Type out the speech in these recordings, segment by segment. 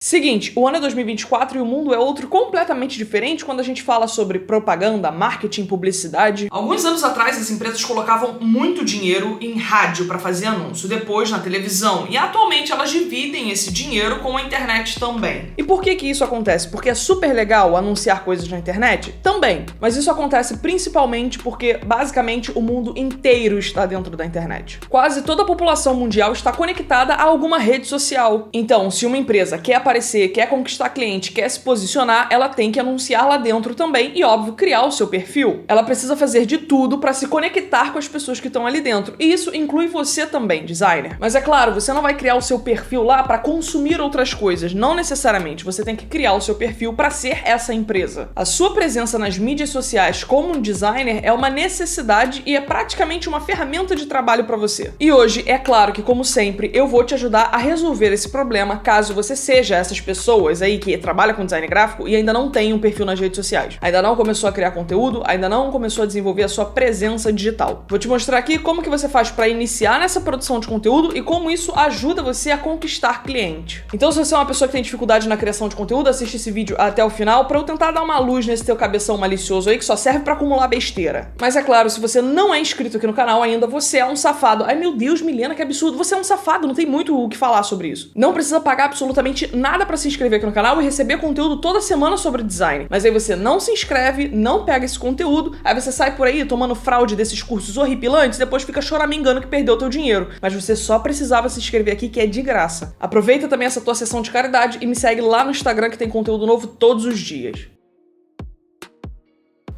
Seguinte, o ano é 2024 e o mundo é outro completamente diferente quando a gente fala sobre propaganda, marketing, publicidade. Alguns anos atrás, as empresas colocavam muito dinheiro em rádio para fazer anúncio, depois na televisão, e atualmente elas dividem esse dinheiro com a internet também. E por que isso acontece? Porque é super legal anunciar coisas na internet? Também, mas isso acontece principalmente porque, basicamente, o mundo inteiro está dentro da internet. Quase toda a população mundial está conectada a alguma rede social. Então, se uma empresa quer aparecer, quer conquistar cliente, quer se posicionar, ela tem que anunciar lá dentro também e, óbvio, criar o seu perfil. Ela precisa fazer de tudo para se conectar com as pessoas que estão ali dentro. E isso inclui você também, designer. Mas é claro, você não vai criar o seu perfil lá para consumir outras coisas. Não necessariamente. Você tem que criar o seu perfil para ser essa empresa. A sua presença nas mídias sociais como um designer é uma necessidade e é praticamente uma ferramenta de trabalho para você. E hoje, é claro que, como sempre, eu vou te ajudar a resolver esse problema caso você seja essas pessoas aí que trabalham com design gráfico e ainda não tem um perfil nas redes sociais. Ainda não começou a criar conteúdo, ainda não começou a desenvolver a sua presença digital. Vou te mostrar aqui como que você faz para iniciar nessa produção de conteúdo e como isso ajuda você a conquistar cliente. Então, se você é uma pessoa que tem dificuldade na criação de conteúdo, assiste esse vídeo até o final para eu tentar dar uma luz nesse teu cabeção malicioso aí que só serve para acumular besteira. Mas é claro, se você não é inscrito aqui no canal ainda, você é um safado. Ai meu Deus, Milena, que absurdo. Você é um safado, não tem muito o que falar sobre isso. Não precisa pagar absolutamente nada para se inscrever aqui no canal e receber conteúdo toda semana sobre design. Mas aí você não se inscreve, não pega esse conteúdo, aí você sai por aí tomando fraude desses cursos horripilantes e depois fica choramingando que perdeu teu dinheiro. Mas você só precisava se inscrever aqui, que é de graça. Aproveita também essa tua sessão de caridade e me segue lá no Instagram que tem conteúdo novo todos os dias.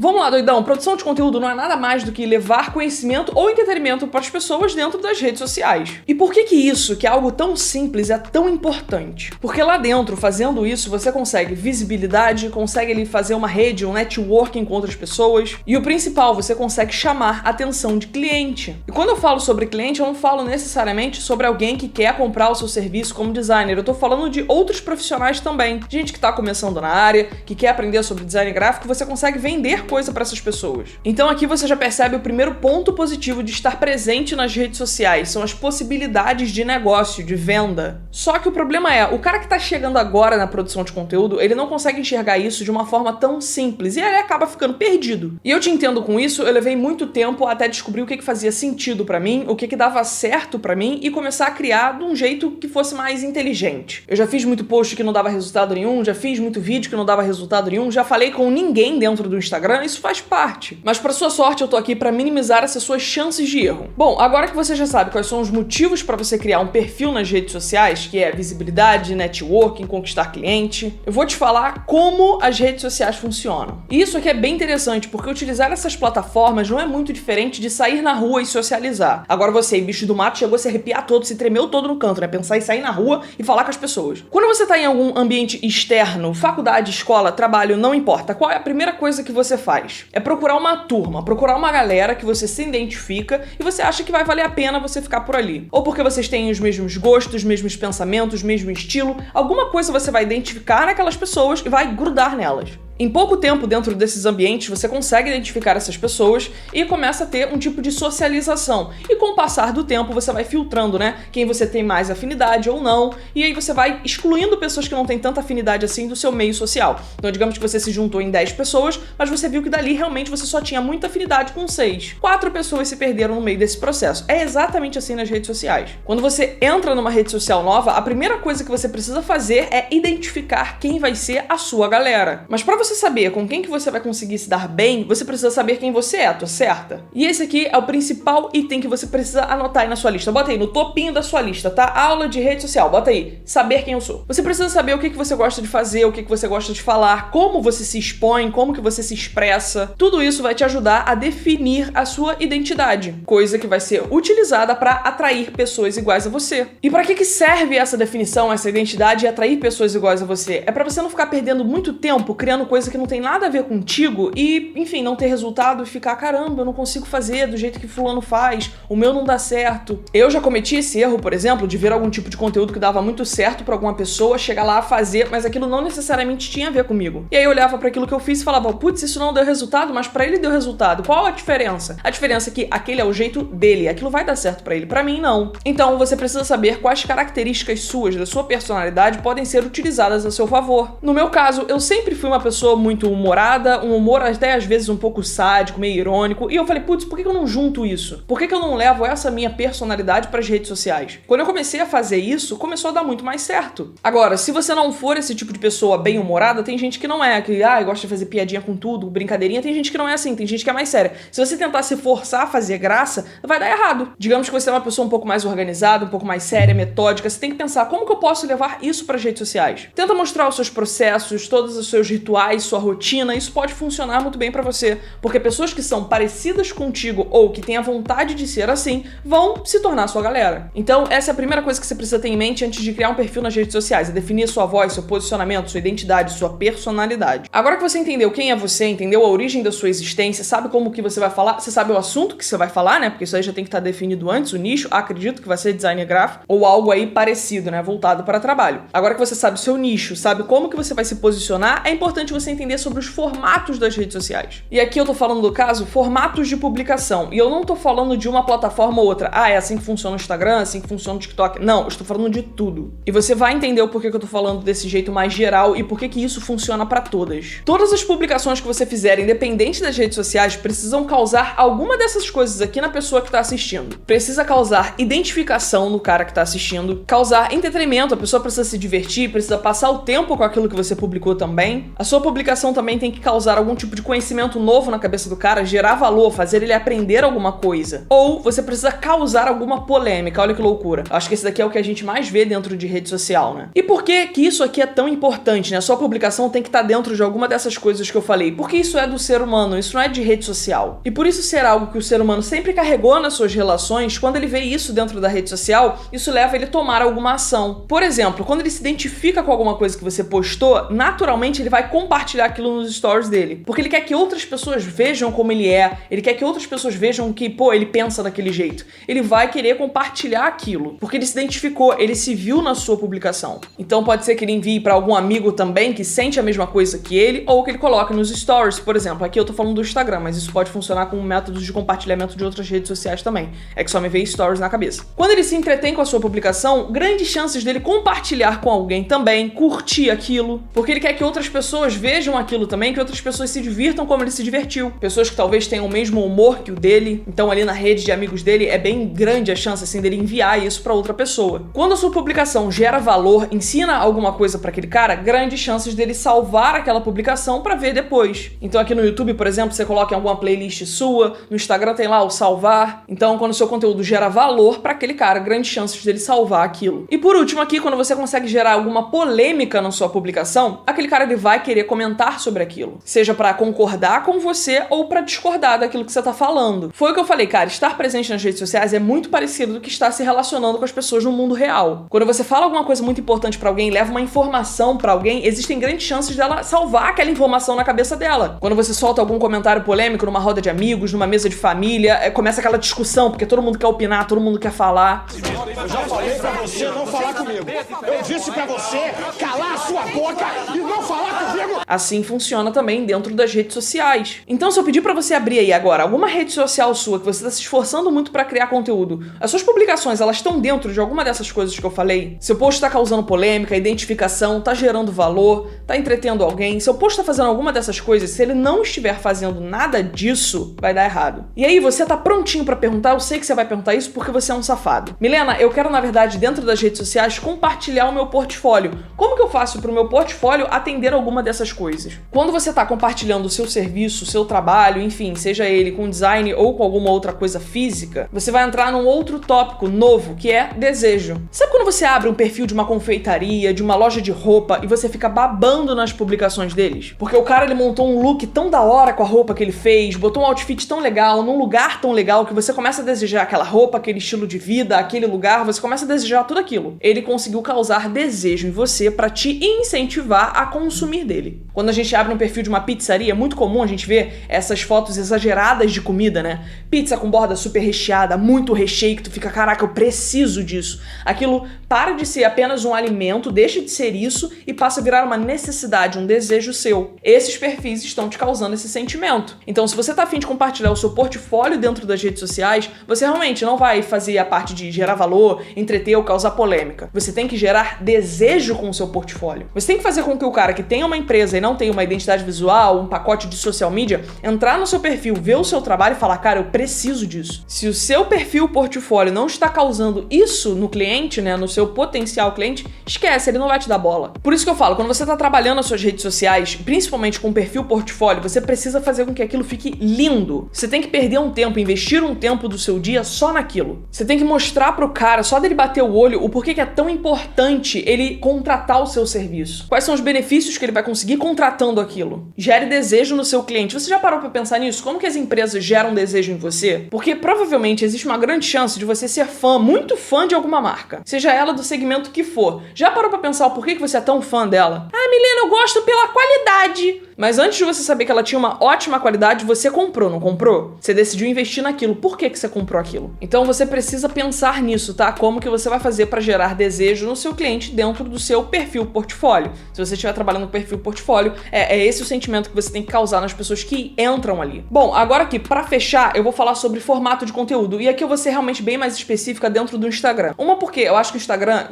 Vamos lá, doidão. Produção de conteúdo não é nada mais do que levar conhecimento ou entretenimento para as pessoas dentro das redes sociais. E por que isso, que é algo tão simples, é tão importante? Porque lá dentro, fazendo isso, você consegue visibilidade, consegue ali fazer uma rede, um networking com outras pessoas. E o principal, você consegue chamar a atenção de cliente. E quando eu falo sobre cliente, eu não falo necessariamente sobre alguém que quer comprar o seu serviço como designer. Eu tô falando de outros profissionais também. Gente que tá começando na área, que quer aprender sobre design gráfico, você consegue vender coisa para essas pessoas. Então aqui você já percebe o primeiro ponto positivo de estar presente nas redes sociais, são as possibilidades de negócio, de venda. Só que o problema é, o cara que tá chegando agora na produção de conteúdo, ele não consegue enxergar isso de uma forma tão simples e ele acaba ficando perdido. E eu te entendo com isso, eu levei muito tempo até descobrir o que fazia sentido para mim, o que dava certo para mim e começar a criar de um jeito que fosse mais inteligente. Eu já fiz muito post que não dava resultado nenhum, já fiz muito vídeo que não dava resultado nenhum, já falei com ninguém dentro do Instagram, isso faz parte. Mas para sua sorte, eu tô aqui para minimizar essas suas chances de erro. Bom, agora que você já sabe quais são os motivos para você criar um perfil nas redes sociais, que é visibilidade, networking, conquistar cliente, eu vou te falar como as redes sociais funcionam. E isso aqui é bem interessante, porque utilizar essas plataformas não é muito diferente de sair na rua e socializar. Agora você aí, bicho do mato, chegou a se arrepiar todo, se tremeu todo no canto, né? Pensar em sair na rua e falar com as pessoas. Quando você tá em algum ambiente externo, faculdade, escola, trabalho, não importa, qual é a primeira coisa que você faz? É procurar uma turma, procurar uma galera que você se identifica e você acha que vai valer a pena você ficar por ali. Ou porque vocês têm os mesmos gostos, os mesmos pensamentos, o mesmo estilo, alguma coisa você vai identificar naquelas pessoas e vai grudar nelas. Em pouco tempo dentro desses ambientes, você consegue identificar essas pessoas e começa a ter um tipo de socialização. E com o passar do tempo, você vai filtrando, né? Quem você tem mais afinidade ou não. E aí você vai excluindo pessoas que não têm tanta afinidade assim do seu meio social. Então, digamos que você se juntou em 10 pessoas, mas você viu que dali realmente você só tinha muita afinidade com 6. 4 pessoas se perderam no meio desse processo. É exatamente assim nas redes sociais. Quando você entra numa rede social nova, a primeira coisa que você precisa fazer é identificar quem vai ser a sua galera. Mas para você saber com quem que você vai conseguir se dar bem, você precisa saber quem você é, tô certa? E esse aqui é o principal item que você precisa anotar aí na sua lista. Bota aí no topinho da sua lista, tá? Aula de rede social, bota aí. Saber quem eu sou. Você precisa saber o que você gosta de fazer, o que você gosta de falar, como você se expõe, como que você se expressa. Tudo isso vai te ajudar a definir a sua identidade, coisa que vai ser utilizada para atrair pessoas iguais a você. E para que serve essa definição, essa identidade e atrair pessoas iguais a você? É para você não ficar perdendo muito tempo criando coisas coisa que não tem nada a ver contigo e, enfim, não ter resultado e ficar, caramba, eu não consigo fazer do jeito que fulano faz, o meu não dá certo. Eu já cometi esse erro, por exemplo, de ver algum tipo de conteúdo que dava muito certo pra alguma pessoa, chegar lá a fazer, mas aquilo não necessariamente tinha a ver comigo. E aí eu olhava pra aquilo que eu fiz e falava, putz, isso não deu resultado, mas pra ele deu resultado. Qual a diferença? A diferença é que aquele é o jeito dele, aquilo vai dar certo pra ele, pra mim não. Então você precisa saber quais características suas, da sua personalidade, podem ser utilizadas a seu favor. No meu caso, eu sempre fui uma pessoa muito humorada, um humor até às vezes um pouco sádico, meio irônico, e eu falei, putz, por que eu não junto isso? Por que eu não levo essa minha personalidade pras redes sociais? Quando eu comecei a fazer isso, começou a dar muito mais certo. Agora, se você não for esse tipo de pessoa bem-humorada, tem gente que não é, que gosta de fazer piadinha com tudo, brincadeirinha, tem gente que não é assim, tem gente que é mais séria. Se você tentar se forçar a fazer graça, vai dar errado. Digamos que você é uma pessoa um pouco mais organizada, um pouco mais séria, metódica, você tem que pensar, como que eu posso levar isso pras redes sociais? Tenta mostrar os seus processos, todos os seus rituais, sua rotina, isso pode funcionar muito bem pra você, porque pessoas que são parecidas contigo ou que têm a vontade de ser assim, vão se tornar sua galera. Então, essa é a primeira coisa que você precisa ter em mente antes de criar um perfil nas redes sociais, é definir sua voz, seu posicionamento, sua identidade, sua personalidade. Agora que você entendeu quem é você, entendeu a origem da sua existência, sabe como que você vai falar, você sabe o assunto que você vai falar, né? Porque isso aí já tem que estar definido antes, o nicho, acredito que vai ser designer gráfico ou algo aí parecido, né? Voltado para trabalho. Agora que você sabe o seu nicho, sabe como que você vai se posicionar, é importante você entender sobre os formatos das redes sociais. E aqui eu tô falando do caso, formatos de publicação. E eu não tô falando de uma plataforma ou outra. É assim que funciona o Instagram, assim que funciona o TikTok. Não, eu estou falando de tudo. E você vai entender o porquê que eu tô falando desse jeito mais geral e porquê que isso funciona pra todas. Todas as publicações que você fizer, independente das redes sociais, precisam causar alguma dessas coisas aqui na pessoa que tá assistindo. Precisa causar identificação no cara que tá assistindo, causar entretenimento, a pessoa precisa se divertir, precisa passar o tempo com aquilo que você publicou também. A sua publicação também tem que causar algum tipo de conhecimento novo na cabeça do cara, gerar valor, fazer ele aprender alguma coisa. Ou você precisa causar alguma polêmica, olha que loucura. Acho que esse daqui é o que a gente mais vê dentro de rede social, né? E por que que isso aqui é tão importante, né? A sua publicação tem que estar dentro de alguma dessas coisas que eu falei. Porque isso é do ser humano, isso não é de rede social. E por isso ser algo que o ser humano sempre carregou nas suas relações, quando ele vê isso dentro da rede social, isso leva ele a tomar alguma ação. Por exemplo, quando ele se identifica com alguma coisa que você postou, naturalmente ele vai compartilhar aquilo nos stories dele. Porque ele quer que outras pessoas vejam como ele é, ele quer que outras pessoas vejam que, ele pensa daquele jeito. Ele vai querer compartilhar aquilo, porque ele se identificou, ele se viu na sua publicação. Então pode ser que ele envie pra algum amigo também que sente a mesma coisa que ele, ou que ele coloque nos stories, por exemplo. Aqui eu tô falando do Instagram, mas isso pode funcionar como métodos de compartilhamento de outras redes sociais também. É que só me veio stories na cabeça. Quando ele se entretém com a sua publicação, grandes chances dele compartilhar com alguém também, curtir aquilo, porque ele quer que outras pessoas vejam aquilo também, que outras pessoas se divirtam como ele se divertiu. Pessoas que talvez tenham o mesmo humor que o dele, então ali na rede de amigos dele é bem grande a chance assim dele enviar isso pra outra pessoa. Quando a sua publicação gera valor, ensina alguma coisa pra aquele cara, grandes chances dele salvar aquela publicação pra ver depois. Então aqui no YouTube, por exemplo, você coloca em alguma playlist sua, no Instagram tem lá o salvar. Então quando o seu conteúdo gera valor pra aquele cara, grandes chances dele salvar aquilo. E por último aqui, quando você consegue gerar alguma polêmica na sua publicação, aquele cara ele vai querer comentar sobre aquilo. Seja pra concordar com você ou pra discordar daquilo que você tá falando. Foi o que eu falei, cara, estar presente nas redes sociais é muito parecido do que estar se relacionando com as pessoas no mundo real. Quando você fala alguma coisa muito importante pra alguém, leva uma informação pra alguém, existem grandes chances dela salvar aquela informação na cabeça dela. Quando você solta algum comentário polêmico numa roda de amigos, numa mesa de família, começa aquela discussão, porque todo mundo quer opinar, todo mundo quer falar. Eu já falei pra você não falar comigo. Eu disse pra você calar a sua boca e não falar comigo. Assim funciona também dentro das redes sociais. Então, se eu pedir pra você abrir aí agora alguma rede social sua que você tá se esforçando muito pra criar conteúdo, as suas publicações, elas estão dentro de alguma dessas coisas que eu falei? Seu post tá causando polêmica, identificação, tá gerando valor, tá entretendo alguém, seu post tá fazendo alguma dessas coisas, se ele não estiver fazendo nada disso, vai dar errado. E aí, você tá prontinho pra perguntar? Eu sei que você vai perguntar isso porque você é um safado. Milena, eu quero, na verdade, dentro das redes sociais, compartilhar o meu portfólio. Como que eu faço pro meu portfólio atender alguma dessas coisas? Quando você tá compartilhando o seu serviço, o seu trabalho, enfim, seja ele com design ou com alguma outra coisa física, você vai entrar num outro tópico novo, que é desejo. Sabe quando você abre um perfil de uma confeitaria, de uma loja de roupa, e você fica babando nas publicações deles? Porque o cara, ele montou um look tão da hora com a roupa que ele fez, botou um outfit tão legal, num lugar tão legal, que você começa a desejar aquela roupa, aquele estilo de vida, aquele lugar, você começa a desejar tudo aquilo. Ele conseguiu causar desejo em você pra te incentivar a consumir dele. Quando a gente abre um perfil de uma pizzaria, é muito comum a gente ver essas fotos exageradas de comida, né? Pizza com borda super recheada, muito recheio, que tu fica, caraca, eu preciso disso. Aquilo para de ser apenas um alimento, deixa de ser isso e passa a virar uma necessidade, um desejo seu. Esses perfis estão te causando esse sentimento. Então, se você tá a fim de compartilhar o seu portfólio dentro das redes sociais, você realmente não vai fazer a parte de gerar valor, entreter ou causar polêmica. Você tem que gerar desejo com o seu portfólio. Você tem que fazer com que o cara que tem uma empresa e não tem uma identidade visual, um pacote de social media, entrar no seu perfil, ver o seu trabalho e falar, cara, eu preciso disso. Se o seu perfil portfólio não está causando isso no cliente, né, no seu potencial cliente, esquece, ele não vai te dar bola. Por isso que eu falo, quando você está trabalhando nas suas redes sociais, principalmente com um perfil portfólio, você precisa fazer com que aquilo fique lindo. Você tem que perder um tempo, investir um tempo do seu dia só naquilo. Você tem que mostrar pro cara, só dele bater o olho, o porquê que é tão importante ele contratar o seu serviço. Quais são os benefícios que ele vai conseguir contratando aquilo. Gere desejo no seu cliente. Você já parou pra pensar nisso? Como que as empresas geram desejo em você? Porque provavelmente existe uma grande chance de você ser fã, muito fã de alguma marca. Seja ela do segmento que for. Já parou pra pensar o porquê que você é tão fã dela? Ah, Milena, eu gosto pela qualidade. Mas antes de você saber que ela tinha uma ótima qualidade, você comprou, não comprou? Você decidiu investir naquilo. Por que você comprou aquilo? Então você precisa pensar nisso, tá? Como que você vai fazer para gerar desejo no seu cliente dentro do seu perfil portfólio. Se você estiver trabalhando no perfil portfólio, é esse o sentimento que você tem que causar nas pessoas que entram ali. Bom, agora aqui, para fechar, eu vou falar sobre formato de conteúdo. E aqui eu vou ser realmente bem mais específica dentro do Instagram. Uma porque eu acho que o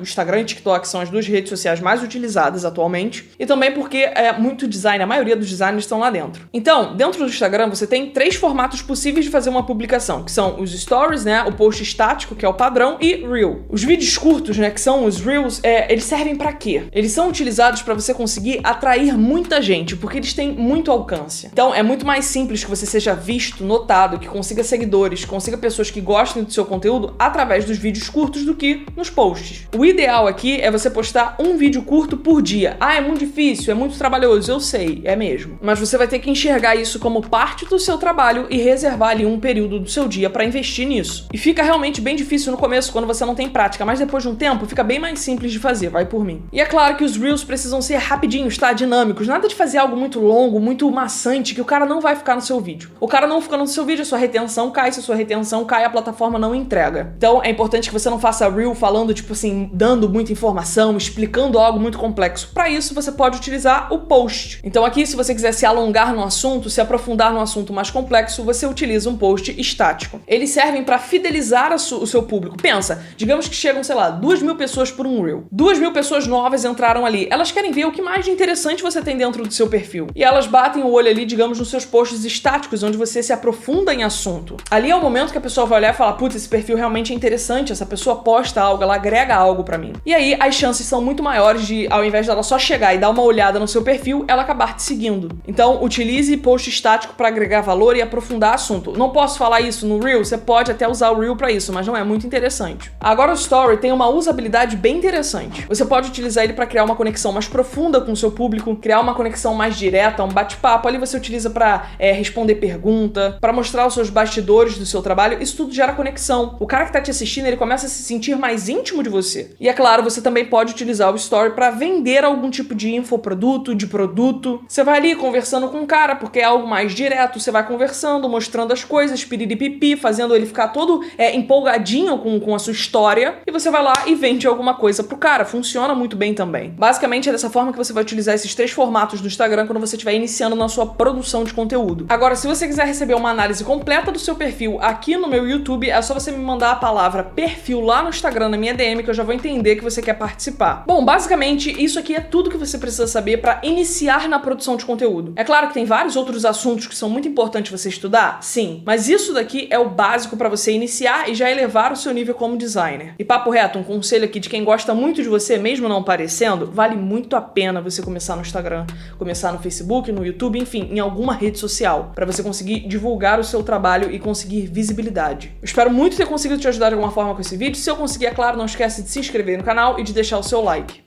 Instagram e TikTok são as duas redes sociais mais utilizadas atualmente. E também porque muito design, a maioria dos designers estão lá dentro. Então, dentro do Instagram, você tem 3 formatos possíveis de fazer uma publicação, que são os stories, né, o post estático, que é o padrão, e Reel. Os vídeos curtos, né, que são os Reels, eles servem pra quê? Eles são utilizados pra você conseguir atrair muita gente, porque eles têm muito alcance. Então, é muito mais simples que você seja visto, notado, que consiga seguidores, consiga pessoas que gostem do seu conteúdo através dos vídeos curtos do que nos posts. O ideal aqui é você postar um vídeo curto por dia. Ah, é muito difícil, é muito trabalhoso, eu sei, é mesmo. Mas você vai ter que enxergar isso como parte do seu trabalho e reservar ali um período do seu dia para investir nisso. E fica realmente bem difícil no começo quando você não tem prática, mas depois de um tempo fica bem mais simples de fazer, vai por mim. E é claro que os Reels precisam ser rapidinhos, tá? Dinâmicos. Nada de fazer algo muito longo, muito maçante, que o cara não vai ficar no seu vídeo. O cara não fica no seu vídeo, a sua retenção cai. Se a sua retenção cai, a plataforma não entrega. Então é importante que você não faça Reel falando, tipo assim, dando muita informação, explicando algo muito complexo. Para isso, você pode utilizar o post. Então aqui, se você quiser se alongar no assunto, se aprofundar no assunto mais complexo, você utiliza um post estático. Eles servem para fidelizar o seu público. Pensa, digamos que chegam, sei lá, 2.000 pessoas por um Reel. 2.000 pessoas novas entraram ali. Elas querem ver o que mais de interessante você tem dentro do seu perfil. E elas batem o olho ali, digamos, nos seus posts estáticos, onde você se aprofunda em assunto. Ali é o momento que a pessoa vai olhar e falar, putz, esse perfil realmente é interessante, essa pessoa posta algo, ela agrega algo pra mim. E aí, as chances são muito maiores de, ao invés dela só chegar e dar uma olhada no seu perfil, ela acabar te seguindo. Então, utilize post estático para agregar valor e aprofundar assunto. Não posso falar isso no Reel, você pode até usar o Reel para isso, mas não é muito interessante. Agora o Story tem uma usabilidade bem interessante. Você pode utilizar ele para criar uma conexão mais profunda com o seu público, criar uma conexão mais direta, um bate-papo. Ali você utiliza para responder pergunta, para mostrar os seus bastidores do seu trabalho. Isso tudo gera conexão. O cara que tá te assistindo, ele começa a se sentir mais íntimo de você. E é claro, você também pode utilizar o Story para vender algum tipo de infoproduto, de produto. Você vai ali conversando com o cara, porque é algo mais direto, você vai conversando, mostrando as coisas, piriripipi, fazendo ele ficar todo empolgadinho com a sua história, e você vai lá e vende alguma coisa pro cara. Funciona muito bem também. Basicamente é dessa forma que você vai utilizar esses 3 formatos do Instagram quando você estiver iniciando na sua produção de conteúdo. Agora, se você quiser receber uma análise completa do seu perfil aqui no meu YouTube, é só você me mandar a palavra perfil lá no Instagram, na minha DM, que eu já vou entender que você quer participar. Bom, basicamente, isso aqui é tudo que você precisa saber para iniciar na produção de conteúdo. É claro que tem vários outros assuntos que são muito importantes você estudar, sim, mas isso daqui é o básico para você iniciar e já elevar o seu nível como designer. E papo reto, um conselho aqui de quem gosta muito de você, mesmo não parecendo, vale muito a pena você começar no Instagram, começar no Facebook, no YouTube, enfim, em alguma rede social, para você conseguir divulgar o seu trabalho e conseguir visibilidade. Eu espero muito ter conseguido te ajudar de alguma forma com esse vídeo. Se eu conseguir, é claro, não esquece de se inscrever no canal e de deixar o seu like.